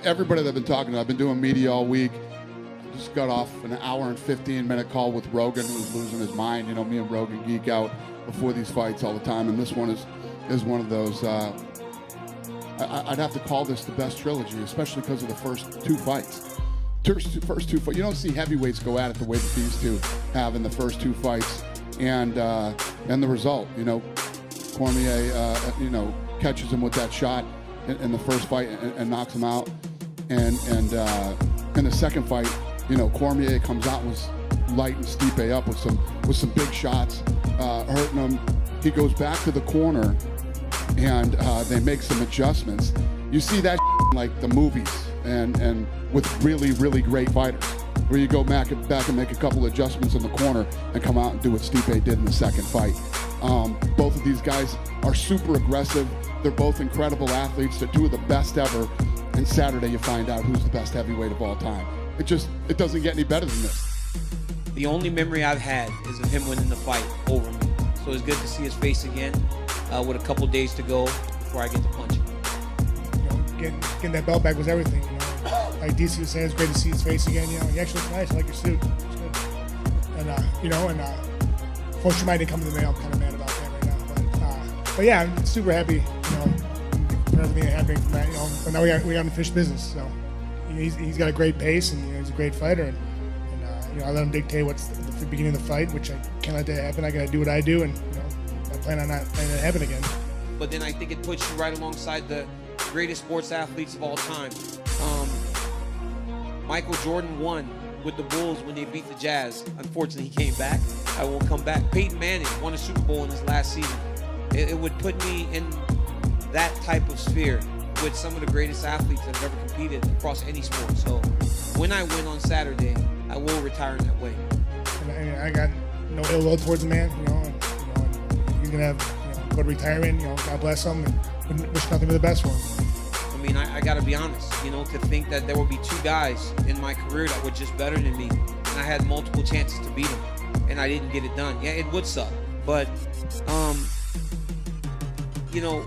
everybody that I've been talking to, I've been doing media all week. Just got off an hour and 15-minute call with Rogan, who's losing his mind. You know, me and Rogan geek out before these fights all the time, and this one is one of those. I'd have to call this the best trilogy, especially because of the first two fights. First two fights. You don't see heavyweights go at it the way that these two have in the first two fights, and the result. You know, Cormier, catches him with that shot in the first fight and knocks him out, and in the second fight, you know, Cormier comes out, was lighting Stipe up with some big shots, hurting him. He goes back to the corner, and they make some adjustments. You see that like the movies, and with really, really great fighters, where you go back and make a couple adjustments in the corner and come out and do what Stipe did in the second fight. Both of these guys are super aggressive. They're both incredible athletes. They're two of the best ever. And Saturday you find out who's the best heavyweight of all time. It doesn't get any better than this. The only memory I've had is of him winning the fight over me. So it's good to see his face again with a couple days to go before I get to punch him. You know, getting that belt back was everything. You know, like DC was saying, it's great to see his face again. You know, he actually looks nice. I like your suit. It's good. And unfortunately, mine didn't come in the mail. I'm kind of mad about that right now. But yeah, I'm super happy. You know, for everything that happened from that. You know, but now we got unfinished business. So you know, he's got a great pace, and you know, he's a great fighter. And you know, I let him dictate what's the beginning of the fight, which I can't let that happen. I got to do what I do, and you know, I plan on not letting it happen again. But then I think it puts you right alongside the greatest sports athletes of all time. Michael Jordan won with the Bulls when they beat the Jazz. Unfortunately, he came back. I won't come back. Peyton Manning won a Super Bowl in his last season. It would put me in that type of sphere with some of the greatest athletes that have ever competed across any sport. So when I win on Saturday, I will retire in that way. And I got no ill will towards the man. You know, he's gonna have go to retirement. You know, God bless him, and wish nothing but the best for him. I mean, I got to be honest. You know, to think that there would be two guys in my career that were just better than me, and I had multiple chances to beat them, and I didn't get it done. Yeah, it would suck, but you know,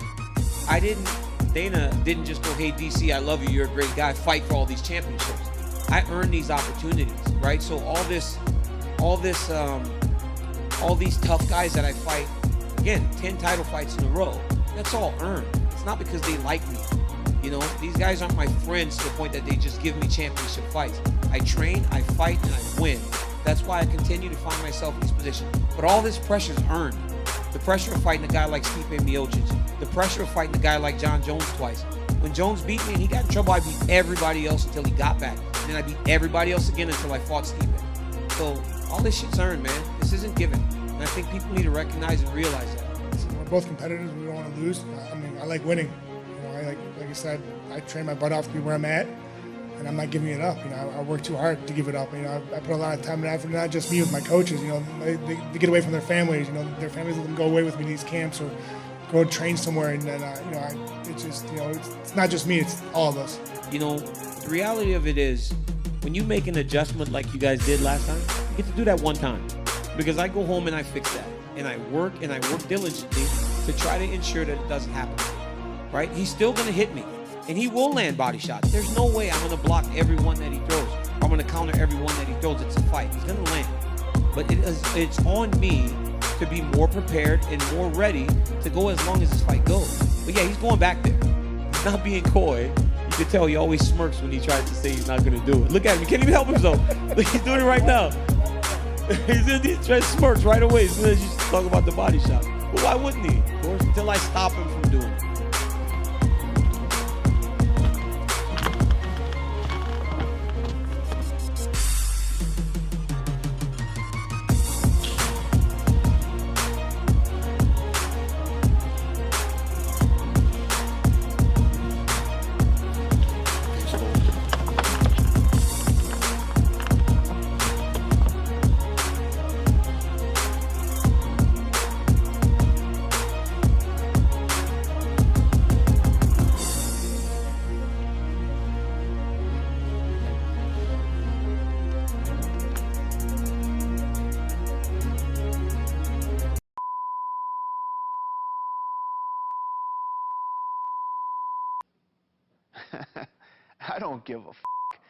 Dana didn't just go, hey DC, I love you, you're a great guy, fight for all these championships. I earned these opportunities, right? So all these tough guys that I fight, again, 10 title fights in a row, that's all earned. It's not because they like me. You know, these guys aren't my friends to the point that they just give me championship fights. I train, I fight, and I win. That's why I continue to find myself in this position. But all this pressure is earned. The pressure of fighting a guy like Stipe Miocic. The pressure of fighting a guy like John Jones twice. When Jones beat me and he got in trouble, I beat everybody else until he got back. And then I beat everybody else again until I fought Stipe. So all this shit's earned, man. This isn't given. And I think people need to recognize and realize that. We're both competitors. We don't want to lose. I mean, I like winning. You know, like I said, I train my butt off to be where I'm at, and I'm not giving it up. You know, I work too hard to give it up. You know, I put a lot of time and effort. Not just me with my coaches. You know, they get away from their families. You know, their families let them go away with me to these camps or go train somewhere. And then you know, it's just it's not just me. It's all of us. You know, the reality of it is, when you make an adjustment like you guys did last time, you get to do that one time. Because I go home and I fix that. And I work diligently to try to ensure that it doesn't happen. Right? He's still going to hit me. And he will land body shots. There's no way I'm going to block every one that he throws. I'm going to counter every one that he throws. It's a fight. He's going to land. But it's on me to be more prepared and more ready to go as long as this fight goes. But yeah, he's going back there. He's not being coy. You can tell he always smirks when he tries to say he's not going to do it. Look at him. He can't even help himself. Look, he's doing it right now. He smirks right away as soon as you talk about the body shot. Well, why wouldn't he? Of course, until I stop him from doing it. I don't give a